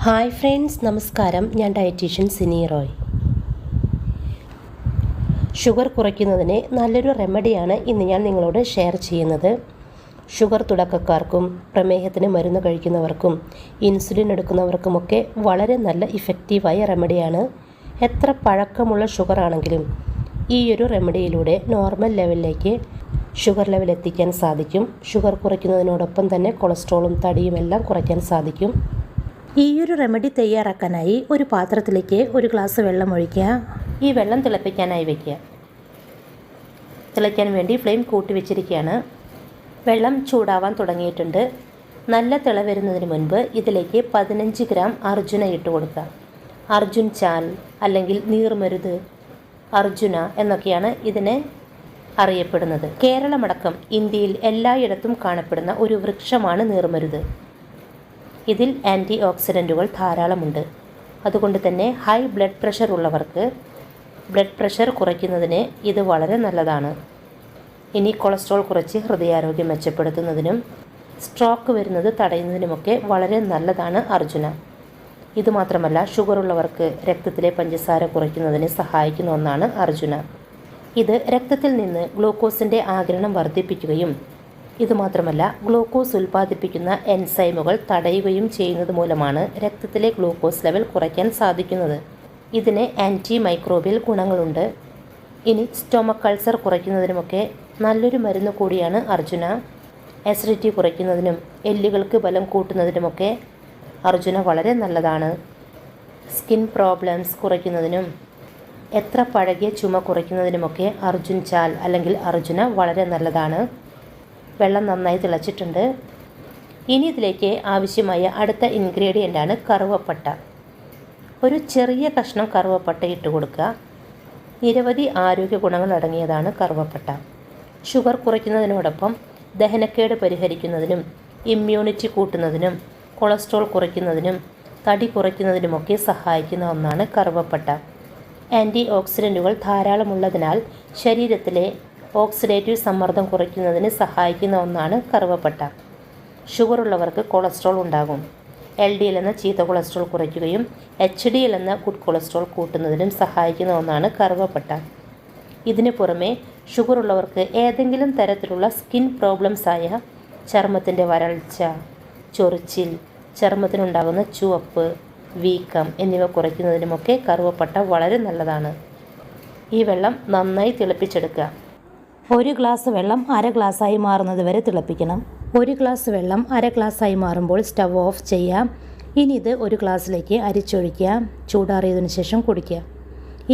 Hi friends, നമസ്കാരം. ഞാൻ dietitian Sini Roy. Sugar കുറയ്ക്കുന്നതിന് നല്ലൊരു റെമഡിയാണ് ഇന്ന് ഞാൻ നിങ്ങളോട് ഷെയർ ചെയ്യുന്നത്. ഷുഗർ തുടക്കക്കാർക്കും പ്രമേഹത്തിന് മരുന്ന് കഴിക്കുന്നവർക്കും ഇൻസുലിൻ എടുക്കുന്നവർക്കുമൊക്കെ വളരെ നല്ല ഇഫക്റ്റീവായ റെമഡിയാണ്. എത്ര പഴക്കമുള്ള ഷുഗർ ആണെങ്കിലും ഈ ഒരു റെമഡിയിലൂടെ നോർമൽ ലെവലിലേക്ക് ഷുഗർ ലെവൽ എത്തിക്കാൻ സാധിക്കും. ഷുഗർ കുറയ്ക്കുന്നതിനോടൊപ്പം തന്നെ കൊളസ്ട്രോളും തടിയും എല്ലാം കുറയ്ക്കാൻ സാധിക്കും. ഈ ഒരു റെമഡി തയ്യാറാക്കാനായി ഒരു പാത്രത്തിലേക്ക് ഒരു ഗ്ലാസ് വെള്ളം ഒഴിക്കുക. ഈ വെള്ളം തിളപ്പിക്കാനായി വയ്ക്കുക. തിളയ്ക്കാൻ വേണ്ടി ഫ്ലെയിം കൂട്ടി വെച്ചിരിക്കുകയാണ്. വെള്ളം ചൂടാവാൻ തുടങ്ങിയിട്ടുണ്ട്. നല്ല തിള വരുന്നതിന് മുൻപ് ഇതിലേക്ക് 15 ഗ്രാം അർജുന ഇട്ട് കൊടുക്കുക. അർജുൻ ചാൽ അല്ലെങ്കിൽ നീർമരുത്, അർജുന എന്നൊക്കെയാണ് ഇതിനെ അറിയപ്പെടുന്നത്. കേരളമടക്കം ഇന്ത്യയിൽ എല്ലായിടത്തും കാണപ്പെടുന്ന ഒരു വൃക്ഷമാണ് നീർമരുത്. ഇതിൽ ആൻറ്റി ഓക്സിഡൻറ്റുകൾ ധാരാളമുണ്ട്. അതുകൊണ്ട് തന്നെ ഹൈ ബ്ലഡ് പ്രഷർ ഉള്ളവർക്ക് ബ്ലഡ് പ്രഷർ കുറയ്ക്കുന്നതിന് ഇത് വളരെ നല്ലതാണ്. ഇനി കൊളസ്ട്രോൾ കുറച്ച് ഹൃദയാരോഗ്യം മെച്ചപ്പെടുത്തുന്നതിനും സ്ട്രോക്ക് വരുന്നത് തടയുന്നതിനുമൊക്കെ വളരെ നല്ലതാണ് അർജുന. ഇതുമാത്രമല്ല, ഷുഗറുള്ളവർക്ക് രക്തത്തിലെ പഞ്ചസാര കുറയ്ക്കുന്നതിന് സഹായിക്കുന്ന ഒന്നാണ് അർജുന. ഇത് രക്തത്തിൽ നിന്ന് ഗ്ലൂക്കോസിൻ്റെ ആഗിരണം വർദ്ധിപ്പിക്കുകയും ഇതുമാത്രമല്ല, ഗ്ലൂക്കോസ് ഉൽപ്പാദിപ്പിക്കുന്ന എൻസൈമുകൾ തടയുകയും ചെയ്യുന്നത് മൂലമാണ് രക്തത്തിലെ ഗ്ലൂക്കോസ് ലെവൽ കുറയ്ക്കാൻ സാധിക്കുന്നത്. ഇതിന് ആൻറ്റി മൈക്രോബിയൽ ഗുണങ്ങളുണ്ട്. ഇനി സ്റ്റൊമക് അൾസർ കുറയ്ക്കുന്നതിനുമൊക്കെ നല്ലൊരു മരുന്ന് കൂടിയാണ് അർജുന. അസിഡിറ്റി കുറയ്ക്കുന്നതിനും എല്ലുകൾക്ക് ബലം കൂട്ടുന്നതിനുമൊക്കെ അർജുന വളരെ നല്ലതാണ്. സ്കിൻ പ്രോബ്ലംസ് കുറയ്ക്കുന്നതിനും എത്ര പഴകിയ ചുമ കുറയ്ക്കുന്നതിനുമൊക്കെ അർജുൻ ചാൽ അല്ലെങ്കിൽ അർജുന വളരെ നല്ലതാണ്. വെള്ളം നന്നായി തിളച്ചിട്ടുണ്ട്. ഇനി ഇതിലേക്ക് ആവശ്യമായ അടുത്ത ഇൻഗ്രീഡിയൻ്റാണ് കറുവപ്പട്ട. ഒരു ചെറിയ കഷ്ണം കറുവപ്പട്ട ഇട്ട് കൊടുക്കുക. നിരവധി ആരോഗ്യ ഗുണങ്ങൾ അടങ്ങിയതാണ് കറുവപ്പട്ട. ഷുഗർ കുറയ്ക്കുന്നതിനോടൊപ്പം ദഹനക്കേട് പരിഹരിക്കുന്നതിനും ഇമ്മ്യൂണിറ്റി കൂട്ടുന്നതിനും കൊളസ്ട്രോൾ കുറയ്ക്കുന്നതിനും തടി കുറയ്ക്കുന്നതിനുമൊക്കെ സഹായിക്കുന്ന ഒന്നാണ് കറുവപ്പട്ട. ആൻറ്റി ഓക്സിഡൻറ്റുകൾ ധാരാളമുള്ളതിനാൽ ശരീരത്തിലെ ഓക്സിഡേറ്റീവ് സമ്മർദ്ദം കുറയ്ക്കുന്നതിന് സഹായിക്കുന്ന ഒന്നാണ് കറുവപ്പട്ട. ഷുഗറുള്ളവർക്ക് കൊളസ്ട്രോൾ ഉണ്ടാകും. LDL എന്ന ചീത്ത കൊളസ്ട്രോൾ കുറയ്ക്കുകയും HDL എന്ന ഗുഡ് കൊളസ്ട്രോൾ കൂട്ടുന്നതിനും സഹായിക്കുന്ന ഒന്നാണ് കറുവപ്പട്ട. ഇതിനു പുറമെ ഷുഗറുള്ളവർക്ക് ഏതെങ്കിലും തരത്തിലുള്ള സ്കിൻ പ്രോബ്ലംസ് ആയ ചർമ്മത്തിൻ്റെ വരൾച്ച, ചൊറിച്ചിൽ, ചർമ്മത്തിനുണ്ടാകുന്ന ചുവപ്പ്, വീക്കം എന്നിവ കുറയ്ക്കുന്നതിനുമൊക്കെ കറുവപ്പട്ട വളരെ നല്ലതാണ്. ഈ വെള്ളം നന്നായി തിളപ്പിച്ചെടുക്കുക. ഒരു ഗ്ലാസ് വെള്ളം അര ഗ്ലാസ്സായി മാറുന്നത് വരെ തിളപ്പിക്കണം. ഒരു ഗ്ലാസ് വെള്ളം അര ഗ്ലാസ്സായി മാറുമ്പോൾ സ്റ്റവ് ഓഫ് ചെയ്യാം. ഇനി ഇത് ഒരു ഗ്ലാസ്സിലേക്ക് അരിച്ചൊഴിക്കുക. ചൂടാറിയതിനു ശേഷം കുടിക്കുക.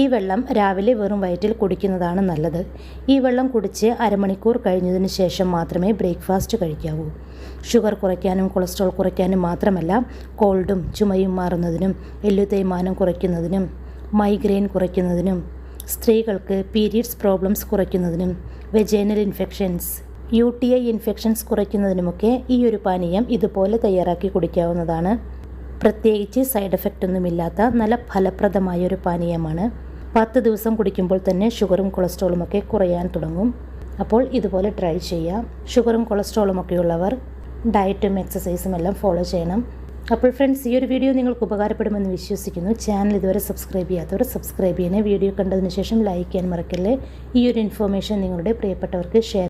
ഈ വെള്ളം രാവിലെ വെറും വയറ്റിൽ കുടിക്കുന്നതാണ് നല്ലത്. ഈ വെള്ളം കുടിച്ച് അരമണിക്കൂർ കഴിഞ്ഞതിന് ശേഷം മാത്രമേ ബ്രേക്ക്ഫാസ്റ്റ് കഴിക്കാവൂ. ഷുഗർ കുറയ്ക്കാനും കൊളസ്ട്രോൾ കുറയ്ക്കാനും മാത്രമല്ല, കോൾഡും ചുമയും മാറുന്നതിനും എല്ലു തേയ്മാനം കുറയ്ക്കുന്നതിനും മൈഗ്രെയിൻ കുറയ്ക്കുന്നതിനും സ്ത്രീകൾക്ക് പീരിയഡ്സ് പ്രോബ്ലംസ് കുറയ്ക്കുന്നതിനും വെജൈനൽ ഇൻഫെക്ഷൻസ്, UTI ഇൻഫെക്ഷൻസ് കുറയ്ക്കുന്നതിനുമൊക്കെ ഈ ഒരു പാനീയം ഇതുപോലെ തയ്യാറാക്കി കുടിക്കാവുന്നതാണ്. പ്രത്യേകിച്ച് സൈഡ് എഫക്റ്റ് ഒന്നുമില്ലാത്ത നല്ല ഫലപ്രദമായ ഒരു പാനീയമാണ്. 10 ദിവസം കുടിക്കുമ്പോൾ തന്നെ ഷുഗറും കൊളസ്ട്രോളും ഒക്കെ കുറയാൻ തുടങ്ങും. അപ്പോൾ ഇതുപോലെ ട്രൈ ചെയ്യാം. ഷുഗറും കൊളസ്ട്രോളും ഒക്കെ ഉള്ളവർ ഡയറ്റും എക്സസൈസും എല്ലാം ഫോളോ ചെയ്യണം. അപ്പോൾ ഫ്രണ്ട്സ്, ഈ ഒരു വീഡിയോ നിങ്ങൾക്ക് ഉപകാരപ്പെടുമെന്ന് വിശ്വസിക്കുന്നു. ചാനൽ ഇതുവരെ സബ്സ്ക്രൈബ് ചെയ്യാത്തവർ സബ്സ്ക്രൈബ് ചെയ്യണേ. വീഡിയോ കണ്ടതിന് ശേഷം ലൈക്ക് ചെയ്യാൻ മറക്കല്ലേ. ഈ ഒരു ഇൻഫോർമേഷൻ നിങ്ങളുടെ പ്രിയപ്പെട്ടവർക്ക് ഷെയർ